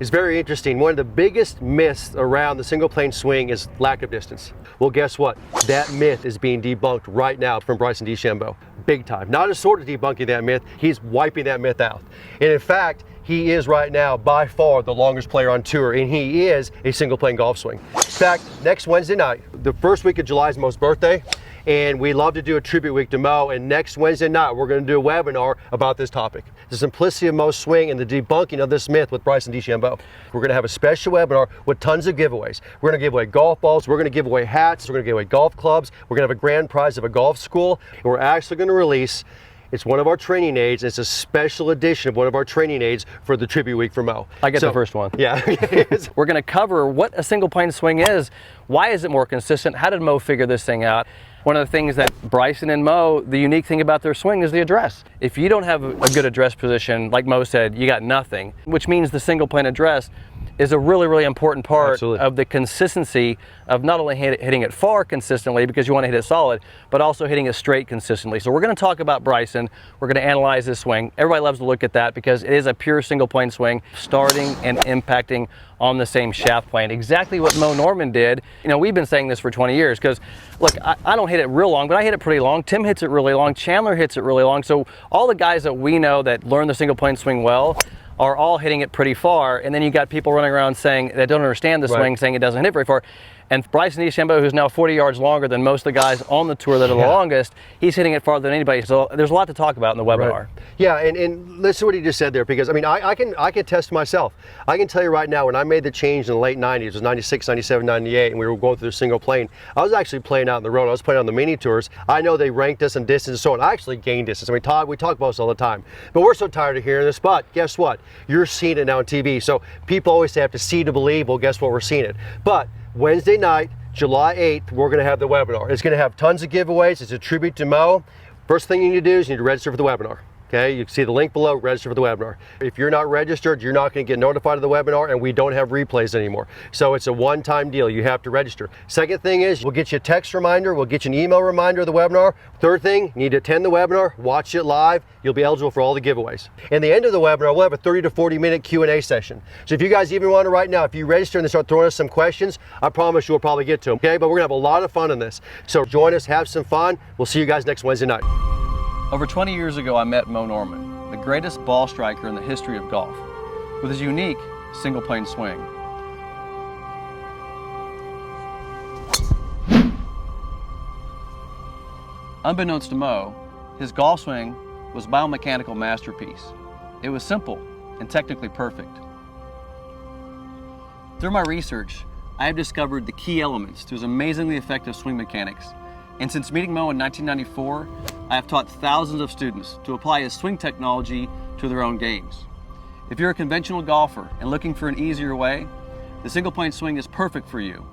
It's very interesting. One of the biggest myths around the single plane swing is lack of distance. Well, guess what? That myth is being debunked right now from Bryson DeChambeau. Big time. Not just sort of debunking that myth, he's wiping that myth out. And in fact, he is right now by far the longest player on tour, and he is a single plane golf swing. In fact, next Wednesday night, the first week of July is Mo's birthday, and we love to do a tribute week to Mo, and next Wednesday night we're going to do a webinar about this topic. The simplicity of Mo's swing and the debunking of this myth with Bryson DeChambeau. We're going to have a special webinar with tons of giveaways. We're going to give away golf balls, we're going to give away hats, we're going to give away golf clubs, we're going to have a grand prize of a golf school, and we're actually going to release, it's one of our training aids. It's a special edition of one of our training aids for the tribute week for Mo. I get the first one. Yeah. We're going to cover what a single plane swing is, why is it more consistent, how did Mo figure this thing out. One of the things that Bryson and Mo, the unique thing about their swing is the address. If you don't have a good address position, like Mo said, you got nothing, which means the single plane address is a really, really important part of the consistency of not only hitting it far consistently because you want to hit it solid, but also hitting it straight consistently. So we're going to talk about Bryson. We're going to analyze this swing. Everybody loves to look at that because it is a pure single plane swing, starting and impacting on the same shaft plane. Exactly what Moe Norman did. You know, we've been saying this for 20 years because, look, I don't hit it real long, but I hit it pretty long. Tim hits it really long. Chandler hits it really long. So all the guys that we know that learn the single plane swing well are all hitting it pretty far, and then you got people running around saying that don't understand the swing, saying it doesn't hit very far. And Bryson DeChambeau, who's now 40 yards longer than most of the guys on the tour that are the longest, he's hitting it farther than anybody. So there's a lot to talk about in the webinar. Right. Yeah, and listen to what he just said there, because I mean, I can test myself. I can tell you right now, when I made the change in the late 90s, it was 96, 97, 98, and we were going through the single plane, I was actually playing out on the road. I was playing on the mini tours. I know they ranked us in distance and so on. I actually gained distance. I mean, Todd, we talk about this all the time, but we're so tired of hearing this, but guess what? You're seeing it now on TV. So people always say, have to see to believe. Well, guess what? We're seeing it. But Wednesday night, July 8th, we're going to have the webinar. It's going to have tons of giveaways. It's a tribute to Mo. First thing you need to do is you need to register for the webinar. Okay, you can see the link below, register for the webinar. If you're not registered, you're not going to get notified of the webinar, and we don't have replays anymore. So it's a one-time deal. You have to register. Second thing is, we'll get you a text reminder, we'll get you an email reminder of the webinar. Third thing, you need to attend the webinar, watch it live. You'll be eligible for all the giveaways. And the end of the webinar, we'll have a 30 to 40 minute Q&A session. So if you guys even want to right now, if you register and they start throwing us some questions, I promise you'll probably get to them, okay? But we're going to have a lot of fun in this. So join us, have some fun. We'll see you guys next Wednesday night. Over 20 years ago, I met Moe Norman, the greatest ball striker in the history of golf, with his unique single plane swing. Unbeknownst to Moe, his golf swing was a biomechanical masterpiece. It was simple and technically perfect. Through my research, I have discovered the key elements to his amazingly effective swing mechanics. And since meeting Moe in 1994, I have taught thousands of students to apply his swing technology to their own games. If you're a conventional golfer and looking for an easier way, the single plane swing is perfect for you.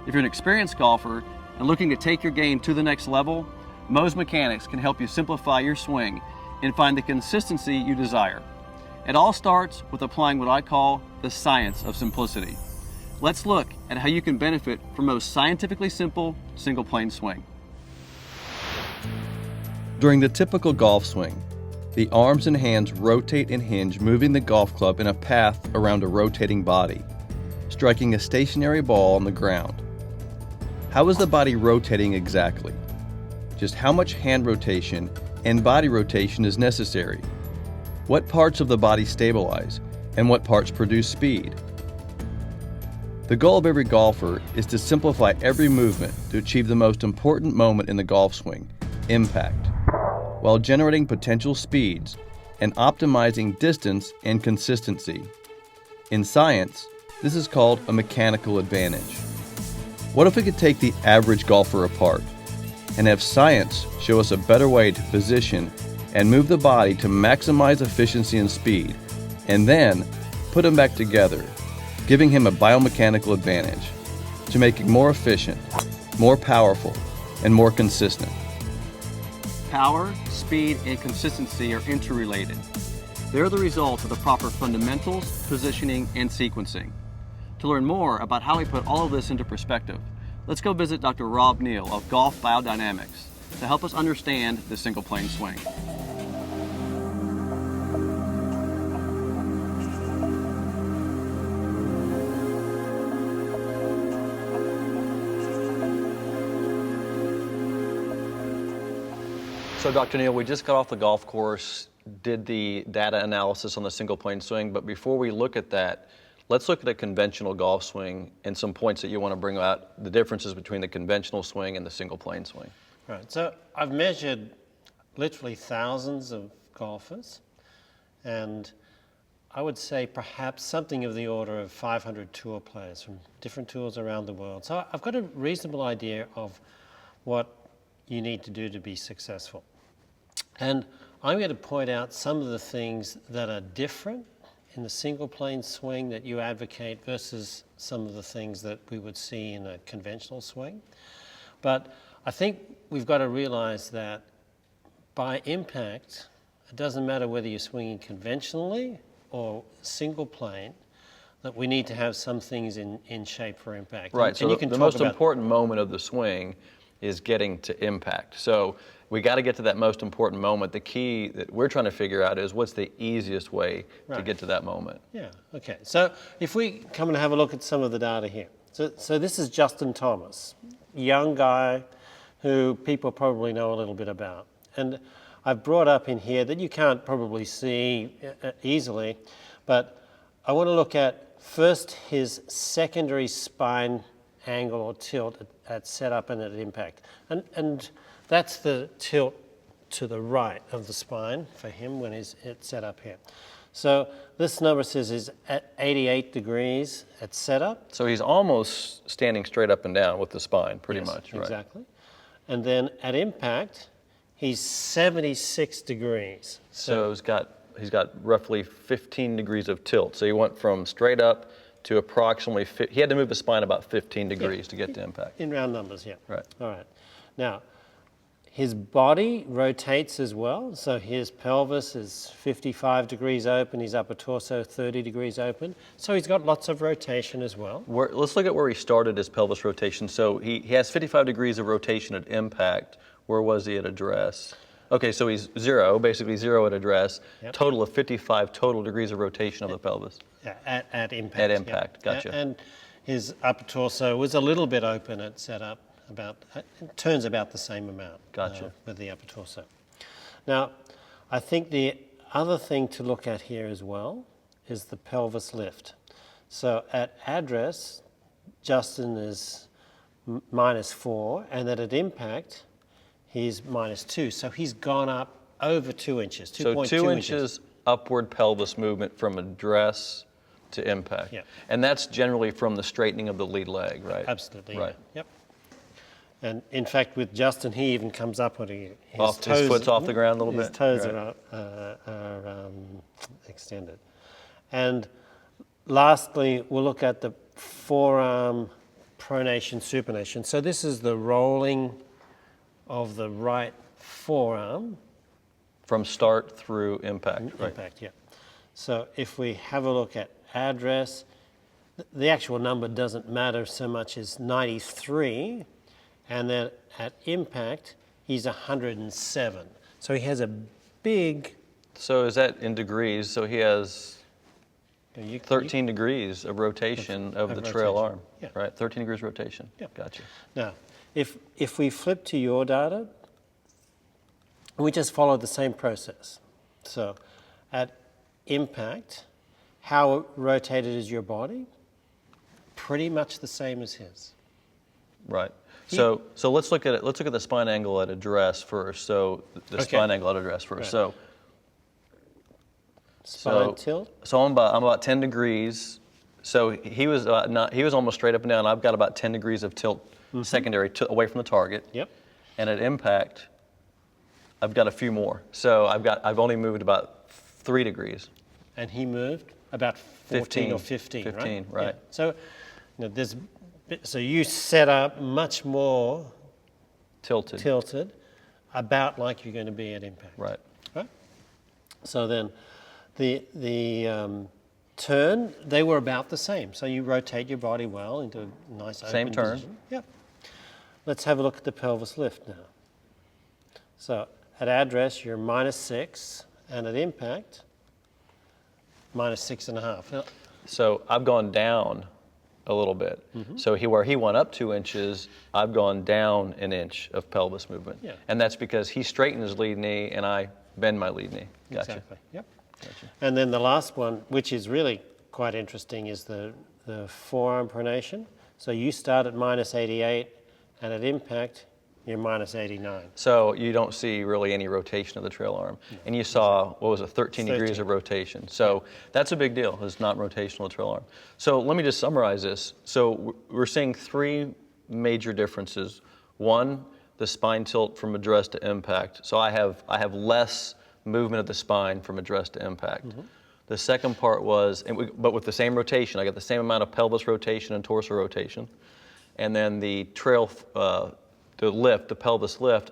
If you're an experienced golfer and looking to take your game to the next level, Moe's mechanics can help you simplify your swing and find the consistency you desire. It all starts with applying what I call the science of simplicity. Let's look at how you can benefit from Moe's scientifically simple single plane swing. During the typical golf swing, the arms and hands rotate and hinge, moving the golf club in a path around a rotating body, striking a stationary ball on the ground. How is the body rotating exactly? Just how much hand rotation and body rotation is necessary? What parts of the body stabilize and what parts produce speed? The goal of every golfer is to simplify every movement to achieve the most important moment in the golf swing, impact, while generating potential speeds and optimizing distance and consistency. In science, this is called a mechanical advantage. What if we could take the average golfer apart and have science show us a better way to position and move the body to maximize efficiency and speed, and then put them back together, giving him a biomechanical advantage to make it more efficient, more powerful, and more consistent. Power, speed, and consistency are interrelated. They're the result of the proper fundamentals, positioning, and sequencing. To learn more about how we put all of this into perspective, let's go visit Dr. Neal of Golf BioDynamics to help us understand the single plane swing. So, Dr. Neal, we just got off the golf course, did the data analysis on the single plane swing, but before we look at that, let's look at a conventional golf swing and some points that you want to bring out, the differences between the conventional swing and the single plane swing. Right, so I've measured literally thousands of golfers, and I would say perhaps something of the order of 500 tour players from different tours around the world. So I've got a reasonable idea of what you need to do to be successful. And I'm going to point out some of the things that are different in the single plane swing that you advocate versus some of the things that we would see in a conventional swing. But I think we've got to realize that by impact, it doesn't matter whether you're swinging conventionally or single plane, that we need to have some things in shape for impact. Right, And so you can the talk most about important moment of the swing is getting to impact. So we got to get to that most important moment. The key that we're trying to figure out is what's the easiest way to Right. get to that moment. Yeah, okay. So if we come and have a look at some of the data here. So this is Justin Thomas, young guy who people probably know a little bit about. And I've brought up in here that you can't probably see easily, but I want to look at first his secondary spine angle or tilt at setup and at impact. And that's the tilt to the right of the spine for him when it's set up here. So this number says is at 88 degrees at setup. So he's almost standing straight up and down with the spine, pretty Yes, much, right? Exactly. And then at impact, he's 76 degrees. So he's got roughly 15 degrees of tilt. So he went from straight up to approximately, he had to move his spine about 15 degrees to get to impact. In round numbers, yeah. Right. All right. Now, his body rotates as well. So his pelvis is 55 degrees open, his upper torso 30 degrees open. So he's got lots of rotation as well. Let's look at where he started his pelvis rotation. So he has 55 degrees of rotation at impact. Where was he at address? Okay, so he's basically zero at address. Yep. Total of 55 total degrees of rotation of the pelvis. Yeah, at impact. At impact, yeah. gotcha. And his upper torso was a little bit open at setup, it turns about the same amount. Gotcha. With the upper torso. Now, I think the other thing to look at here as well is the pelvis lift. So at address, Justin is -4, and then at impact, he's -2. So he's gone up over 2 inches, 2.2 So 2 inches upward pelvis movement from address to impact. Yeah. And that's generally from the straightening of the lead leg, right? Absolutely. Right. Yeah. Yep. And in fact, with Justin, he even comes up when his foot's off the ground a little bit. His toes Right. are extended. And lastly, we'll look at the forearm pronation, supination. So this is the rolling of the right forearm. From start through impact, right? Impact, yeah. So if we have a look at address, the actual number doesn't matter so much as 93, and then at impact, he's 107. So he has a big... So is that in degrees? So he has 13 degrees of rotation of the trail rotation. arm, Yeah. right? 13 degrees rotation. Yeah. Gotcha. Now, if we flip to your data, we just follow the same process. So at impact, how rotated is your body? Pretty much the same as his. Right. So let's look at it. Let's look at the spine angle at address first. So the spine angle at address first. Right. Spine tilt. So I'm about 10 degrees. So he was almost straight up and down. I've got about 10 degrees of tilt secondary away from the target. Yep. And at impact, I've got a few more. So I've only moved about 3 degrees. And he moved about 14 or 15, right? 15, right. Yeah. So, so you set up much more tilted, about like you're going to be at impact. Right. Right. So then, the turn, they were about the same. So you rotate your body well into a nice Same open turn. position. Yep. Let's have a look at the pelvis lift now. So at address, you're -6, and at impact, -6.5. So I've gone down a little bit. So where he went up 2 inches, I've gone down an inch of pelvis movement. Yeah. And that's because he straightened his lead knee and I bend my lead knee. Gotcha. Exactly. Yep. Gotcha. And then the last one, which is really quite interesting, is the forearm pronation. So you start at -88, and at impact, you're -89. So you don't see really any rotation of the trail arm. And you saw, what was it, 13 degrees of rotation. So that's a big deal, it's not rotational trail arm. So let me just summarize this. So we're seeing 3 major differences. One, the spine tilt from address to impact. So I have less movement of the spine from address to impact. The second part was, but with the same rotation, I got the same amount of pelvis rotation and torso rotation. And then the trail, the pelvis lift,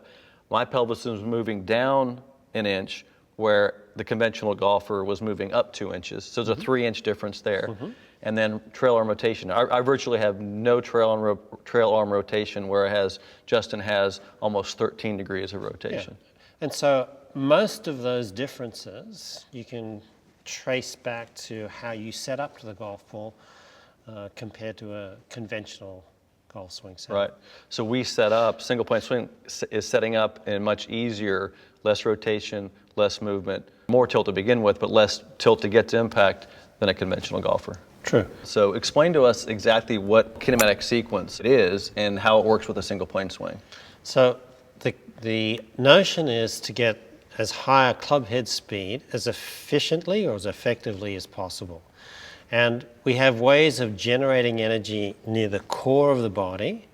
my pelvis was moving down an inch where the conventional golfer was moving up 2 inches. So there's a 3-inch difference there. And then trail arm rotation. I virtually have no trail arm rotation, whereas Justin has almost 13 degrees of rotation. Yeah. And so most of those differences you can trace back to how you set up to the golf ball compared to a conventional golf swing set. Right. So we set up, single point swing is setting up in much easier, less rotation, less movement, more tilt to begin with, but less tilt to get to impact than a conventional golfer. True. So explain to us exactly what kinematic sequence it is and how it works with a single plane swing. So the notion is to get as high a club head speed as efficiently or as effectively as possible. And we have ways of generating energy near the core of the body,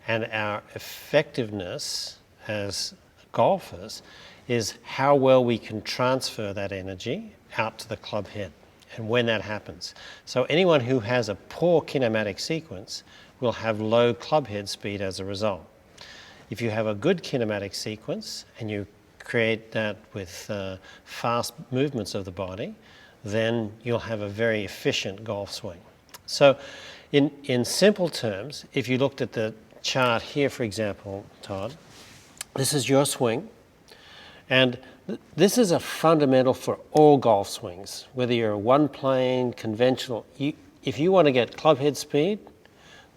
and our effectiveness as golfers is how well we can transfer that energy out to the club head and when that happens. So anyone who has a poor kinematic sequence will have low club head speed as a result. If you have a good kinematic sequence and you create that with fast movements of the body, then you'll have a very efficient golf swing. So in simple terms, if you looked at the chart here, for example, Todd, this is your swing, and this is a fundamental for all golf swings, whether you're a one plane, conventional. If you want to get club head speed,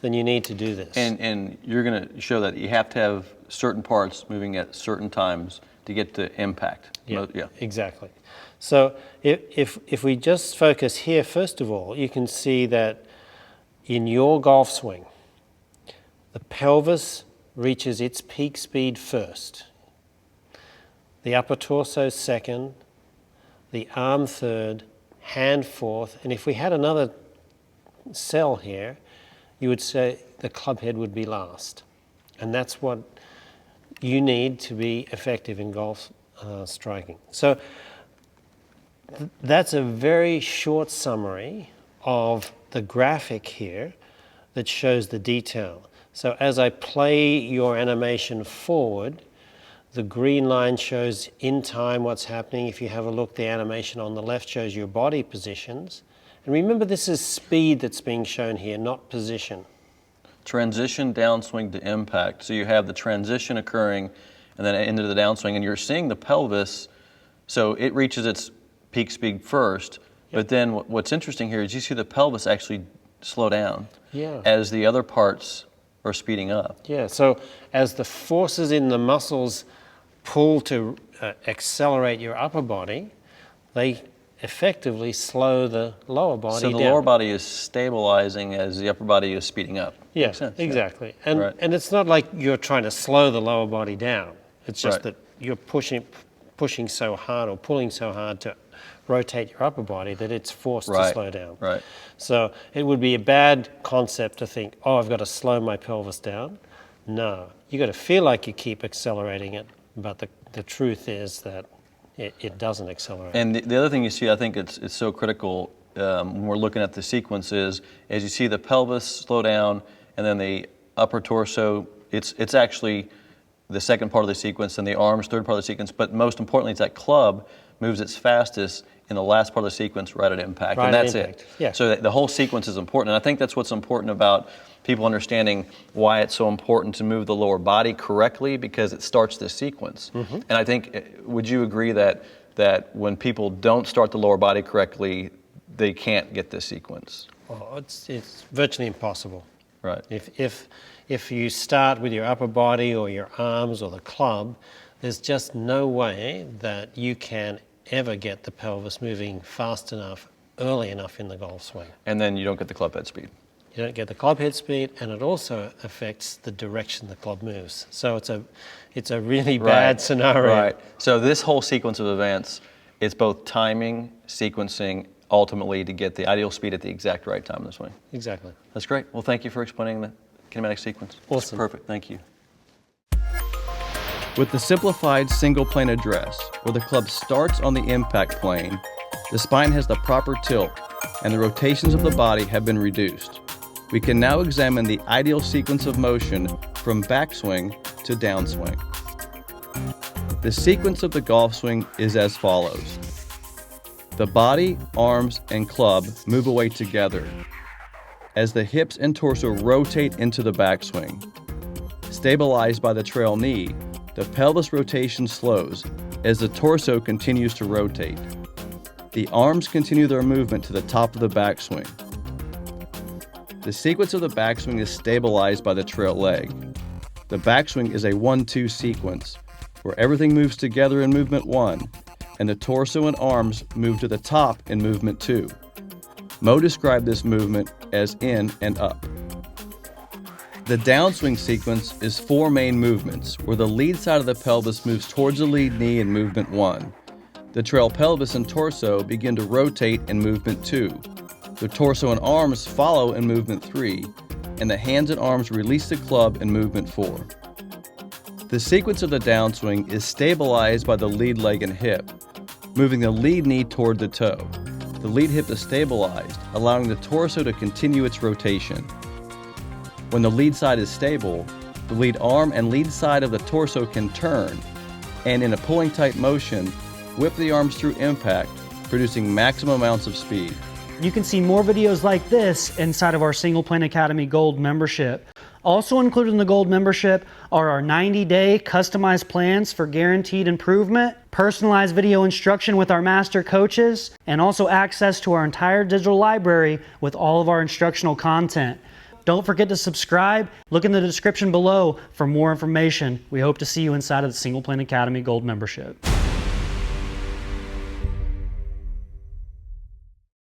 then you need to do this. And you're going to show that you have to have certain parts moving at certain times to get to impact. Yeah, exactly. So if we just focus here, first of all, you can see that in your golf swing, the pelvis reaches its peak speed first, the upper torso second, the arm third, hand fourth, and if we had another cell here, you would say the club head would be last. And that's what you need to be effective in golf striking. So that's a very short summary of the graphic here that shows the detail. So as I play your animation forward, the green line shows in time what's happening. If you have a look, the animation on the left shows your body positions. And remember, this is speed that's being shown here, not position. Transition downswing to impact. So you have the transition occurring and then into the downswing, and you're seeing the pelvis, so it reaches its peak speed first, but then what's interesting here is you see the pelvis actually slow down as the other parts are speeding up. Yeah, so as the forces in the muscles pull to accelerate your upper body, they effectively slow the lower body down. So the lower body is stabilizing as the upper body is speeding up. Yeah, Makes sense, exactly. And it's not like you're trying to slow the lower body down. It's just that you're pushing so hard or pulling so hard to rotate your upper body that it's forced to slow down. Right. So it would be a bad concept to think, oh, I've got to slow my pelvis down. No, you got to feel like you keep accelerating it, but the truth is that it doesn't accelerate. And the other thing you see, I think it's so critical when we're looking at the sequence is, as you see the pelvis slow down and then the upper torso, it's actually the second part of the sequence and the arms, third part of the sequence, but most importantly, it's that club moves its fastest in the last part of the sequence right at impact, and that's it. Yeah. So the whole sequence is important, and I think that's what's important about people understanding why it's so important to move the lower body correctly, because it starts this sequence. And I think, would you agree that when people don't start the lower body correctly, they can't get this sequence? Oh, it's virtually impossible. Right. If you start with your upper body or your arms or the club, there's just no way that you can ever get the pelvis moving fast enough, early enough in the golf swing. And then you don't get the club head speed. You don't get the club head speed, and it also affects the direction the club moves. So it's a really bad scenario. Right. So this whole sequence of events, it's both timing, sequencing, ultimately to get the ideal speed at the exact right time in the swing. Exactly. That's great. Well, thank you for explaining the kinematic sequence. Awesome. That's perfect. Thank you. With the simplified single plane address, where the club starts on the impact plane, the spine has the proper tilt, and the rotations of the body have been reduced. We can now examine the ideal sequence of motion from backswing to downswing. The sequence of the golf swing is as follows. The body, arms, and club move away together as the hips and torso rotate into the backswing. Stabilized by the trail knee, the pelvis rotation slows as the torso continues to rotate. The arms continue their movement to the top of the backswing. The sequence of the backswing is stabilized by the trail leg. The backswing is a 1-2 sequence, where everything moves together in movement 1, and the torso and arms move to the top in movement 2. Moe described this movement as in and up. The downswing sequence is 4 main movements, where the lead side of the pelvis moves towards the lead knee in movement 1. The trail pelvis and torso begin to rotate in movement 2. The torso and arms follow in movement 3, and the hands and arms release the club in movement 4. The sequence of the downswing is stabilized by the lead leg and hip, moving the lead knee toward the toe. The lead hip is stabilized, allowing the torso to continue its rotation. When the lead side is stable, the lead arm and lead side of the torso can turn, and in a pulling tight motion, whip the arms through impact, producing maximum amounts of speed. You can see more videos like this inside of our Single Plane Academy Gold membership. Also included in the Gold membership are our 90-day customized plans for guaranteed improvement, personalized video instruction with our master coaches, and also access to our entire digital library with all of our instructional content. Don't forget to subscribe. Look in the description below for more information. We hope to see you inside of the Single Plane Academy Gold membership.